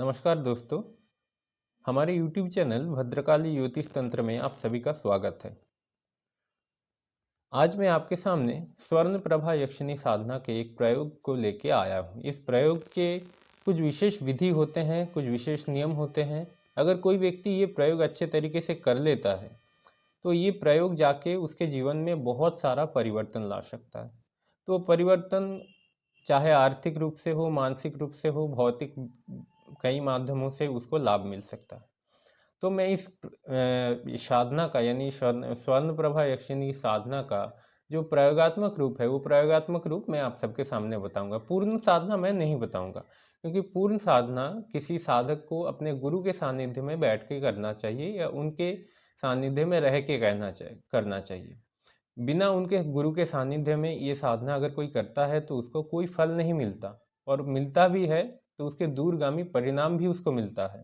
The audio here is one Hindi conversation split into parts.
नमस्कार दोस्तों, हमारे YouTube चैनल भद्रकाली ज्योतिष तंत्र में आप सभी का स्वागत है। आज मैं आपके सामने स्वर्ण प्रभा यक्षिणी साधना के एक प्रयोग को लेके आया हूँ। इस प्रयोग के कुछ विशेष विधि होते हैं, कुछ विशेष नियम होते हैं। अगर कोई व्यक्ति ये प्रयोग अच्छे तरीके से कर लेता है तो ये प्रयोग जाके उसके जीवन में बहुत सारा परिवर्तन ला सकता है। तो परिवर्तन चाहे आर्थिक रूप से हो, मानसिक रूप से हो, भौतिक कई माध्यमों से उसको लाभ मिल सकता है। तो मैं इस साधना का यानी स्वर्ण प्रभा यक्षिणी साधना का जो प्रयोगात्मक रूप है वो प्रयोगात्मक रूप मैं आप सबके सामने बताऊंगा। पूर्ण साधना मैं नहीं बताऊंगा, क्योंकि पूर्ण साधना किसी साधक को अपने गुरु के सानिध्य में बैठ के करना चाहिए या उनके सानिध्य में रह के करना चाहिए। बिना उनके गुरु के सानिध्य में ये साधना अगर कोई करता है तो उसको कोई फल नहीं मिलता, और मिलता भी है तो उसके दूरगामी परिणाम भी उसको मिलता है।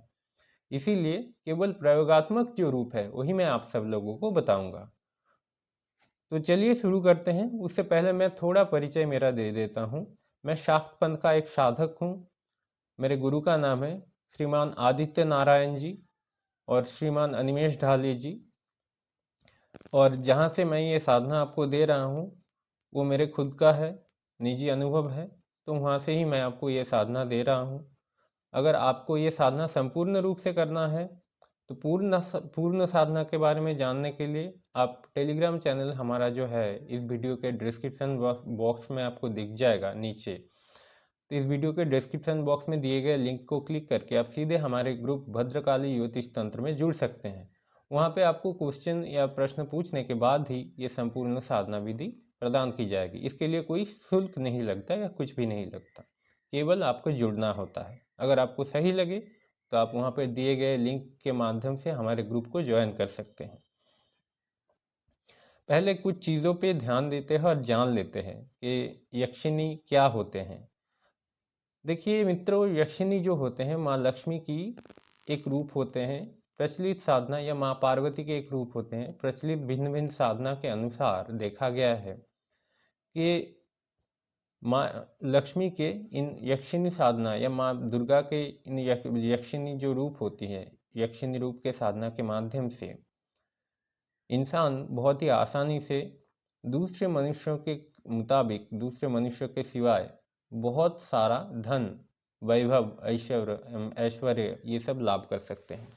इसीलिए केवल प्रयोगात्मक जो रूप है वही मैं आप सब लोगों को बताऊंगा। तो चलिए शुरू करते हैं। उससे पहले मैं थोड़ा परिचय मेरा दे देता हूँ। मैं शाक्त पंथ का एक साधक हूँ। मेरे गुरु का नाम है श्रीमान आदित्य नारायण जी और श्रीमान अनिमेश ढाले जी। और जहाँ से मैं ये साधना आपको दे रहा हूँ वो मेरे खुद का है, निजी अनुभव है। तो वहाँ से ही मैं आपको ये साधना दे रहा हूँ। अगर आपको ये साधना संपूर्ण रूप से करना है तो पूर्ण साधना के बारे में जानने के लिए आप टेलीग्राम चैनल हमारा जो है इस वीडियो के डिस्क्रिप्शन बॉक्स में आपको दिख जाएगा नीचे। तो इस वीडियो के डिस्क्रिप्शन बॉक्स में दिए गए लिंक को क्लिक करके आप सीधे हमारे ग्रुप भद्रकाली ज्योतिष तंत्र में जुड़ सकते हैं। वहाँ पे आपको क्वेश्चन या प्रश्न पूछने के बाद ही ये संपूर्ण साधना विधि प्रदान की जाएगी। इसके लिए कोई शुल्क नहीं लगता या कुछ भी नहीं लगता, केवल आपको जुड़ना होता है। अगर आपको सही लगे तो आप वहाँ पर दिए गए लिंक के माध्यम से हमारे ग्रुप को ज्वाइन कर सकते हैं। पहले कुछ चीज़ों पे ध्यान देते हैं और जान लेते हैं कि यक्षिणी क्या होते हैं। देखिए मित्रों, यक्षिणी जो होते हैं माँ लक्ष्मी की एक रूप होते हैं। प्रचलित साधना या माँ पार्वती के एक रूप होते हैं। प्रचलित भिन्न भिन्न साधना के अनुसार देखा गया है कि माँ लक्ष्मी के इन यक्षिणी साधना या माँ दुर्गा के इन यक्षिणी जो रूप होती है, यक्षिणी रूप के साधना के माध्यम से इंसान बहुत ही आसानी से दूसरे मनुष्यों के मुताबिक, दूसरे मनुष्यों के सिवाय बहुत सारा धन, वैभव, ऐश्वर्य ये सब लाभ कर सकते हैं।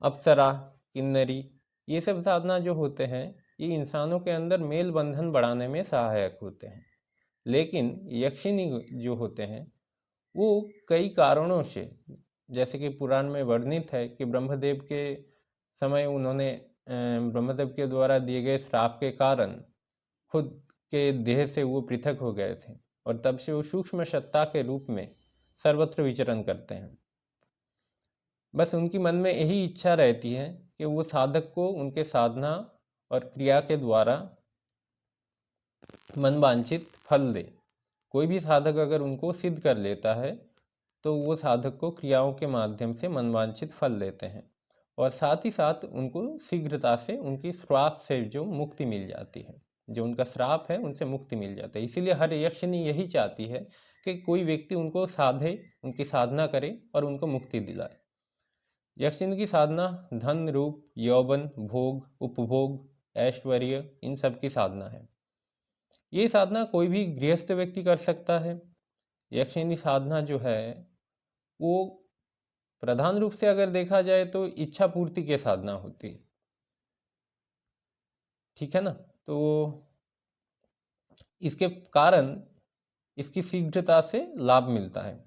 अप्सरा, किन्नरी ये सब साधना जो होते हैं ये इंसानों के अंदर मेल बंधन बढ़ाने में सहायक होते हैं। लेकिन यक्षिणी जो होते हैं वो कई कारणों से, जैसे कि पुराण में वर्णित है कि ब्रह्मदेव के समय उन्होंने ब्रह्मदेव के द्वारा दिए गए श्राप के कारण खुद के देह से वो पृथक हो गए थे, और तब से वो सूक्ष्म सत्ता के रूप में सर्वत्र विचरण करते हैं। बस उनकी मन में यही इच्छा रहती है कि वो साधक को उनके साधना और क्रिया के द्वारा मन वांछित फल दे। कोई भी साधक अगर उनको सिद्ध कर लेता है तो वो साधक को क्रियाओं के माध्यम से मनवांछित फल देते हैं, और साथ ही साथ उनको शीघ्रता से उनकी श्राप से जो मुक्ति मिल जाती है, जो उनका श्राप है उनसे मुक्ति मिल जाता है। इसीलिए हर यक्षिणी यही चाहती है कि कोई व्यक्ति उनको साधे, उनकी साधना करे और उनको मुक्ति दिलाए। यक्षिणी की साधना धन, रूप, यौवन, भोग, उपभोग, ऐश्वर्य इन सब की साधना है। ये साधना कोई भी गृहस्थ व्यक्ति कर सकता है। यक्षिणी साधना जो है वो प्रधान रूप से अगर देखा जाए तो इच्छा पूर्ति के साधना होती है, ठीक है ना। तो इसके कारण इसकी शीघ्रता से लाभ मिलता है।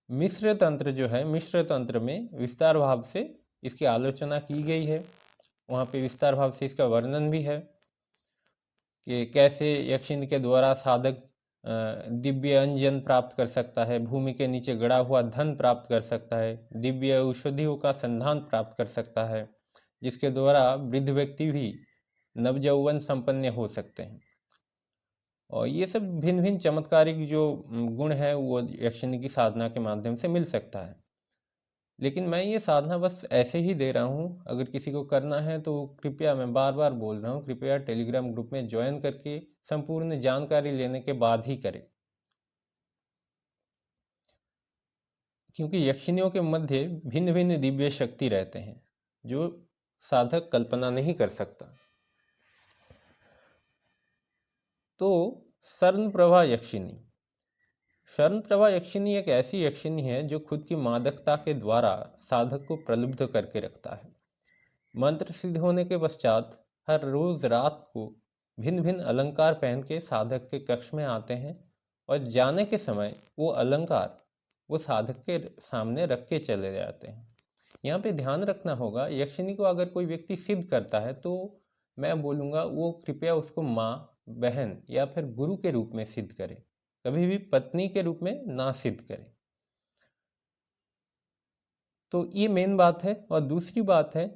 मिश्र तंत्र जो है, मिश्र तंत्र में विस्तार भाव से इसकी आलोचना की गई है। वहाँ पे विस्तार भाव से इसका वर्णन भी है कि कैसे यक्षिणी के द्वारा साधक दिव्य अंजन प्राप्त कर सकता है, भूमि के नीचे गड़ा हुआ धन प्राप्त कर सकता है, दिव्य औषधियों का संधान प्राप्त कर सकता है, जिसके द्वारा वृद्ध व्यक्ति भी नवयौवन संपन्न हो सकते हैं। और ये सब भिन्न भिन्न चमत्कारिक जो गुण है वो यक्षिणी की साधना के माध्यम से मिल सकता है। लेकिन मैं ये साधना बस ऐसे ही दे रहा हूँ। अगर किसी को करना है तो कृपया, मैं बार बार बोल रहा हूँ, कृपया टेलीग्राम ग्रुप में ज्वाइन करके संपूर्ण जानकारी लेने के बाद ही करें, क्योंकि यक्षिनियों के मध्य भिन्न भिन्न दिव्य शक्ति रहते हैं जो साधक कल्पना नहीं कर सकता। तो स्वर्णप्रभा यक्षिनी। स्वर्णप्रभा यक्षिनी एक ऐसी यक्षिनी है जो खुद की मादकता के द्वारा साधक को प्रलुब्ध करके रखता है। मंत्र सिद्ध होने के पश्चात हर रोज रात को भिन्न भिन्न अलंकार पहन के साधक के कक्ष में आते हैं और जाने के समय वो अलंकार वो साधक के सामने रख के चले जाते हैं। यहाँ पे ध्यान रखना होगा, यक्षिनी को अगर कोई व्यक्ति सिद्ध करता है तो मैं बोलूँगा वो कृपया उसको माँ, बहन या फिर गुरु के रूप में सिद्ध करे, कभी भी पत्नी के रूप में ना सिद्ध करे। तो ये मेन बात है। और दूसरी बात है,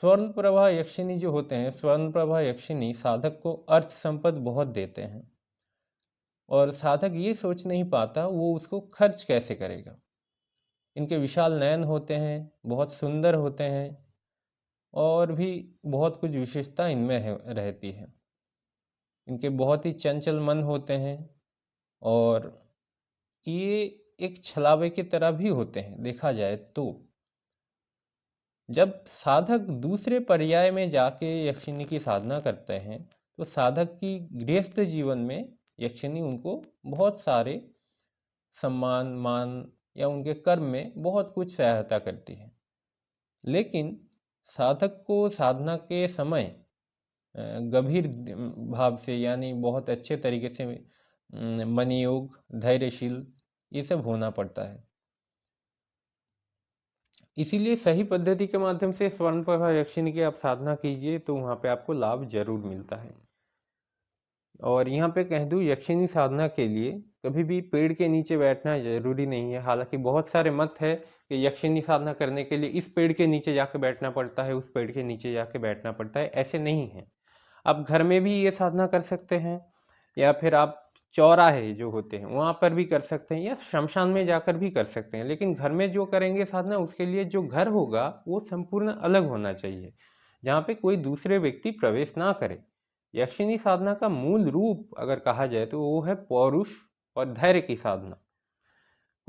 स्वर्णप्रभा यक्षिनी जो होते हैं, स्वर्णप्रभा यक्षिनी साधक को अर्थ संपद बहुत देते हैं और साधक ये सोच नहीं पाता वो उसको खर्च कैसे करेगा। इनके विशाल नयन होते हैं, बहुत सुंदर होते हैं और भी बहुत कुछ विशेषता इनमें रहती है। इनके बहुत ही चंचल मन होते हैं और ये एक छलावे की तरह भी होते हैं देखा जाए तो। जब साधक दूसरे पर्याय में जाके यक्षिनी की साधना करते हैं तो साधक की गृहस्थ जीवन में यक्षिनी उनको बहुत सारे सम्मान, मान या उनके कर्म में बहुत कुछ सहायता करती है। लेकिन साधक को साधना के समय गंभीर भाव से यानी बहुत अच्छे तरीके से मन योग, धैर्यशील ये सब होना पड़ता है। इसीलिए सही पद्धति के माध्यम से स्वर्णप्रभा यक्षिनी की आप साधना कीजिए तो वहाँ पे आपको लाभ जरूर मिलता है। और यहाँ पे कह दूँ, यक्षिनी साधना के लिए कभी भी पेड़ के नीचे बैठना जरूरी नहीं है। हालांकि बहुत सारे मत है कि यक्षिनी साधना करने के लिए इस पेड़ के नीचे जाके बैठना पड़ता है, उस पेड़ के नीचे जाके बैठना पड़ता है, ऐसे नहीं है। आप घर में भी ये साधना कर सकते हैं या फिर आप चौराहे जो होते हैं वहाँ पर भी कर सकते हैं या शमशान में जाकर भी कर सकते हैं। लेकिन घर में जो करेंगे साधना उसके लिए जो घर होगा वो संपूर्ण अलग होना चाहिए, जहाँ पे कोई दूसरे व्यक्ति प्रवेश ना करे। यक्षिनी साधना का मूल रूप अगर कहा जाए तो वो है पौरुष और धैर्य की साधना।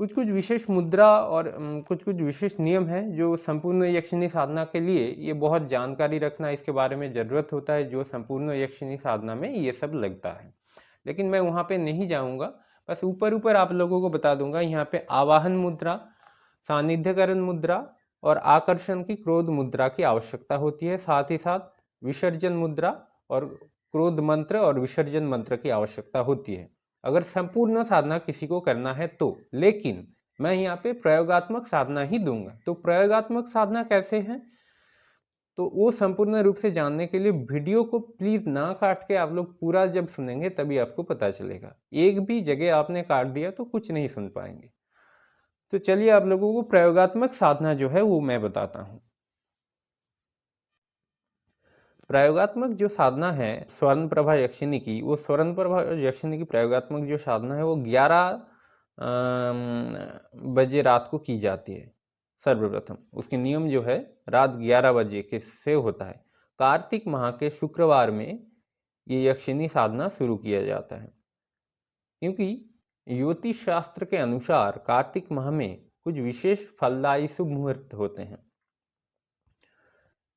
कुछ कुछ विशेष मुद्रा और कुछ कुछ विशेष नियम हैं जो संपूर्ण यक्षिनी साधना के लिए ये बहुत जानकारी रखना इसके बारे में ज़रूरत होता है, जो संपूर्ण यक्षिनी साधना में ये सब लगता है। लेकिन मैं वहाँ पे नहीं जाऊँगा, बस ऊपर ऊपर आप लोगों को बता दूंगा। यहाँ पे आवाहन मुद्रा, सानिध्यकरण मुद्रा और आकर्षण की क्रोध मुद्रा की आवश्यकता होती है। साथ ही साथ विसर्जन मुद्रा और क्रोध मंत्र और विसर्जन मंत्र की आवश्यकता होती है अगर संपूर्ण साधना किसी को करना है तो। लेकिन मैं यहाँ पे प्रयोगात्मक साधना ही दूंगा। तो प्रयोगात्मक साधना कैसे है तो वो संपूर्ण रूप से जानने के लिए वीडियो को प्लीज ना काट के आप लोग पूरा जब सुनेंगे तभी आपको पता चलेगा। एक भी जगह आपने काट दिया तो कुछ नहीं सुन पाएंगे। तो चलिए आप लोगों को प्रयोगात्मक साधना जो है वो मैं बताता हूँ। प्रयोगात्मक जो साधना है स्वर्णप्रभा यक्षिनी की, वो स्वर्णप्रभा यक्षिनी की प्रयोगात्मक जो साधना है वो 11 बजे रात को की जाती है। सर्वप्रथम उसके नियम जो है रात 11 बजे के से होता है। कार्तिक माह के शुक्रवार में ये यक्षिनी साधना शुरू किया जाता है, क्योंकि ज्योतिष शास्त्र के अनुसार कार्तिक माह में कुछ विशेष फलदायी शुभ मुहूर्त होते हैं।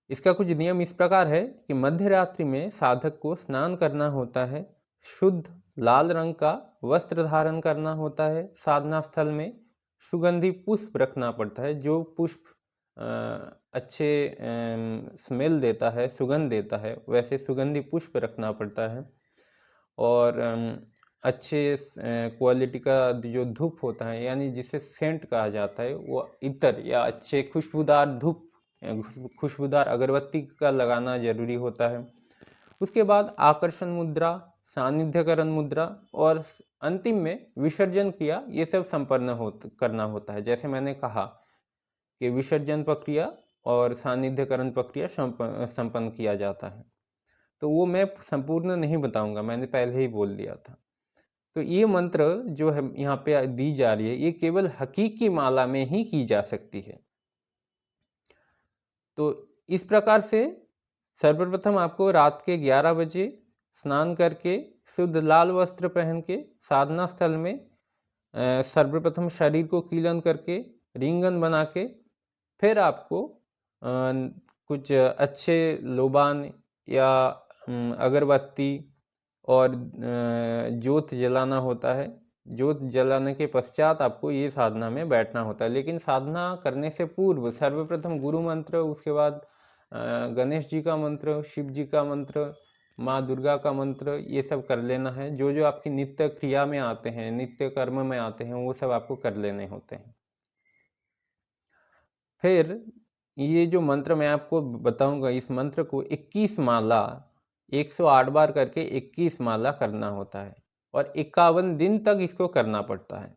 इसका कुछ नियम इस प्रकार है कि मध्य रात्रि में साधक को स्नान करना होता है, शुद्ध लाल रंग का वस्त्र धारण करना होता है, साधना स्थल में सुगंधी पुष्प रखना पड़ता है, जो पुष्प अच्छे स्मेल देता है, सुगंध देता है, वैसे सुगंधी पुष्प रखना पड़ता है। और अच्छे क्वालिटी का जो धूप होता है यानी जिसे सेंट कहा जाता है वो इत्र या अच्छे खुशबूदार धूप, खुशबूदार अगरबत्ती का लगाना जरूरी होता है। उसके बाद आकर्षण मुद्रा, सानिध्यकरण मुद्रा और अंतिम में विसर्जन क्रिया ये सब संपन्न करना होता है। जैसे मैंने कहा कि विसर्जन प्रक्रिया और सानिध्यकरण प्रक्रिया संपन्न किया जाता है। तो वो मैं संपूर्ण नहीं बताऊंगा, मैंने पहले ही बोल दिया था। तो ये मंत्र जो है यहाँ पे दी जा रही है ये केवल हकीकी माला में ही की जा सकती है। तो इस प्रकार से सर्वप्रथम आपको रात के 11 बजे स्नान करके शुद्ध लाल वस्त्र पहन के साधना स्थल में सर्वप्रथम शरीर को कीलन करके रिंगन बना के फिर आपको कुछ अच्छे लोबान या अगरबत्ती और जोत जलाना होता है। जोत जलाने के पश्चात आपको ये साधना में बैठना होता है। लेकिन साधना करने से पूर्व सर्वप्रथम गुरु मंत्र, उसके बाद गणेश जी का मंत्र, शिव जी का मंत्र, माँ दुर्गा का मंत्र, ये सब कर लेना है। जो जो आपकी नित्य क्रिया में आते हैं, नित्य कर्म में आते हैं, वो सब आपको कर लेने होते हैं। फिर ये जो मंत्र मैं आपको बताऊंगा, इस मंत्र को 21 माला 108 बार करके 21 माला करना होता है और 51 दिन तक इसको करना पड़ता है।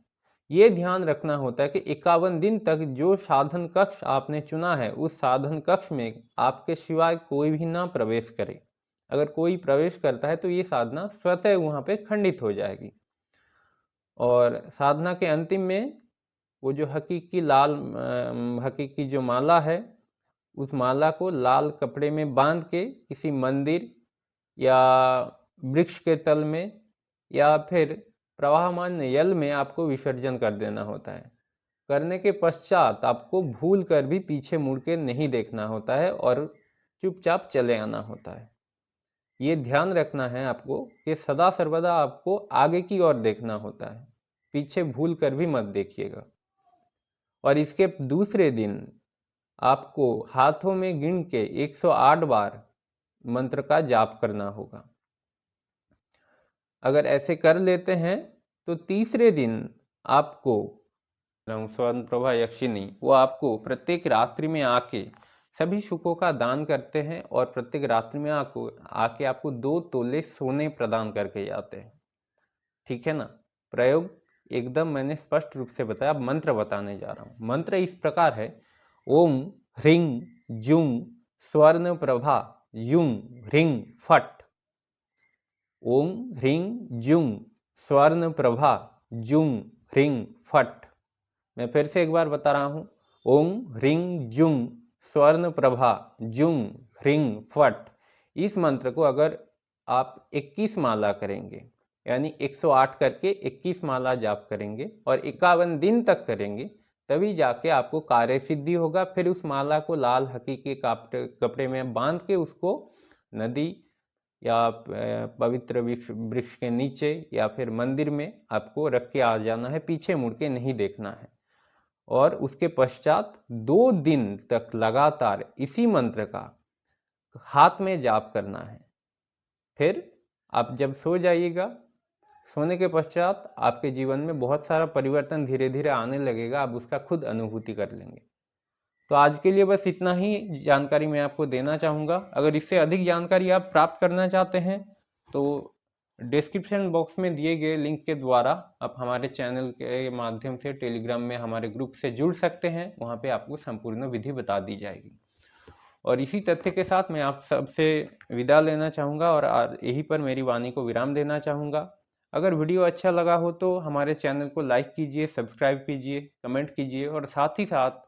ये ध्यान रखना होता है कि 51 दिन तक जो साधन कक्ष आपने चुना है, उस साधन कक्ष में आपके सिवाय कोई भी ना प्रवेश करे। अगर कोई प्रवेश करता है तो ये साधना स्वतः वहाँ पे खंडित हो जाएगी। और साधना के अंतिम में वो जो हकीकी जो माला है, उस माला को लाल कपड़े में बांध के किसी मंदिर या वृक्ष के तल में या फिर प्रवाहमान जल में आपको विसर्जन कर देना होता है। करने के पश्चात आपको भूल कर भी पीछे मुड़ के नहीं देखना होता है और चुपचाप चले आना होता है। ये ध्यान रखना है आपको कि सदा सर्वदा आपको आगे की ओर देखना होता है, पीछे भूल कर भी मत देखिएगा। और इसके दूसरे दिन आपको हाथों में गिन के 108 बार मंत्र का जाप करना होगा। अगर ऐसे कर लेते हैं तो तीसरे दिन आपको स्वर्ण प्रभा यक्षिणी वो आपको प्रत्येक रात्रि में आके सभी सुखों का दान करते हैं और प्रत्येक रात्रि में आके आपको 2 तोले सोने प्रदान करके जाते हैं। ठीक है ना। प्रयोग एकदम मैंने स्पष्ट रूप से बताया। अब मंत्र बताने जा रहा हूँ। मंत्र इस प्रकार है: ओम ह्रीं जुं स्वर्ण प्रभा युं ह्रीं फट। ओम ह्रीं जुं स्वर्ण प्रभा जुं ह्रीं फट। मैं फिर से एक बार बता रहा हूँ। ओम ह्रीं जुं स्वर्ण प्रभा जुं ह्रीं फट। इस मंत्र को अगर आप 21 माला करेंगे, यानी 108 करके 21 माला जाप करेंगे और 51 दिन तक करेंगे, तभी जाके आपको कार्य सिद्धि होगा। फिर उस माला को लाल हकीकी कपड़े में बांध के उसको नदी या पवित्र वृक्ष के नीचे या फिर मंदिर में आपको रख के आ जाना है, पीछे मुड़ के नहीं देखना है। और उसके पश्चात 2 दिन तक लगातार इसी मंत्र का हाथ में जाप करना है। फिर आप जब सो जाइएगा, सोने के पश्चात आपके जीवन में बहुत सारा परिवर्तन धीरे धीरे आने लगेगा, आप उसका खुद अनुभूति कर लेंगे। तो आज के लिए बस इतना ही जानकारी मैं आपको देना चाहूँगा। अगर इससे अधिक जानकारी आप प्राप्त करना चाहते हैं तो डिस्क्रिप्शन बॉक्स में दिए गए लिंक के द्वारा आप हमारे चैनल के माध्यम से टेलीग्राम में हमारे ग्रुप से जुड़ सकते हैं। वहाँ पे आपको संपूर्ण विधि बता दी जाएगी। और इसी तथ्य के साथ मैं आप सबसे विदा लेना चाहूँगा और यहीं पर मेरी वाणी को विराम देना चाहूँगा। अगर वीडियो अच्छा लगा हो तो हमारे चैनल को लाइक कीजिए, सब्सक्राइब कीजिए, कमेंट कीजिए और साथ ही साथ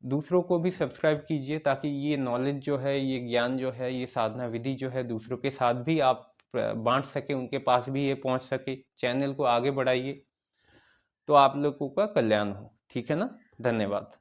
दूसरों को भी सब्सक्राइब कीजिए, ताकि ये नॉलेज जो है, ये ज्ञान जो है, ये साधना विधि जो है दूसरों के साथ भी आप बांट सके, उनके पास भी ये पहुंच सके। चैनल को आगे बढ़ाइए तो आप लोगों का कल्याण हो। ठीक है ना। धन्यवाद।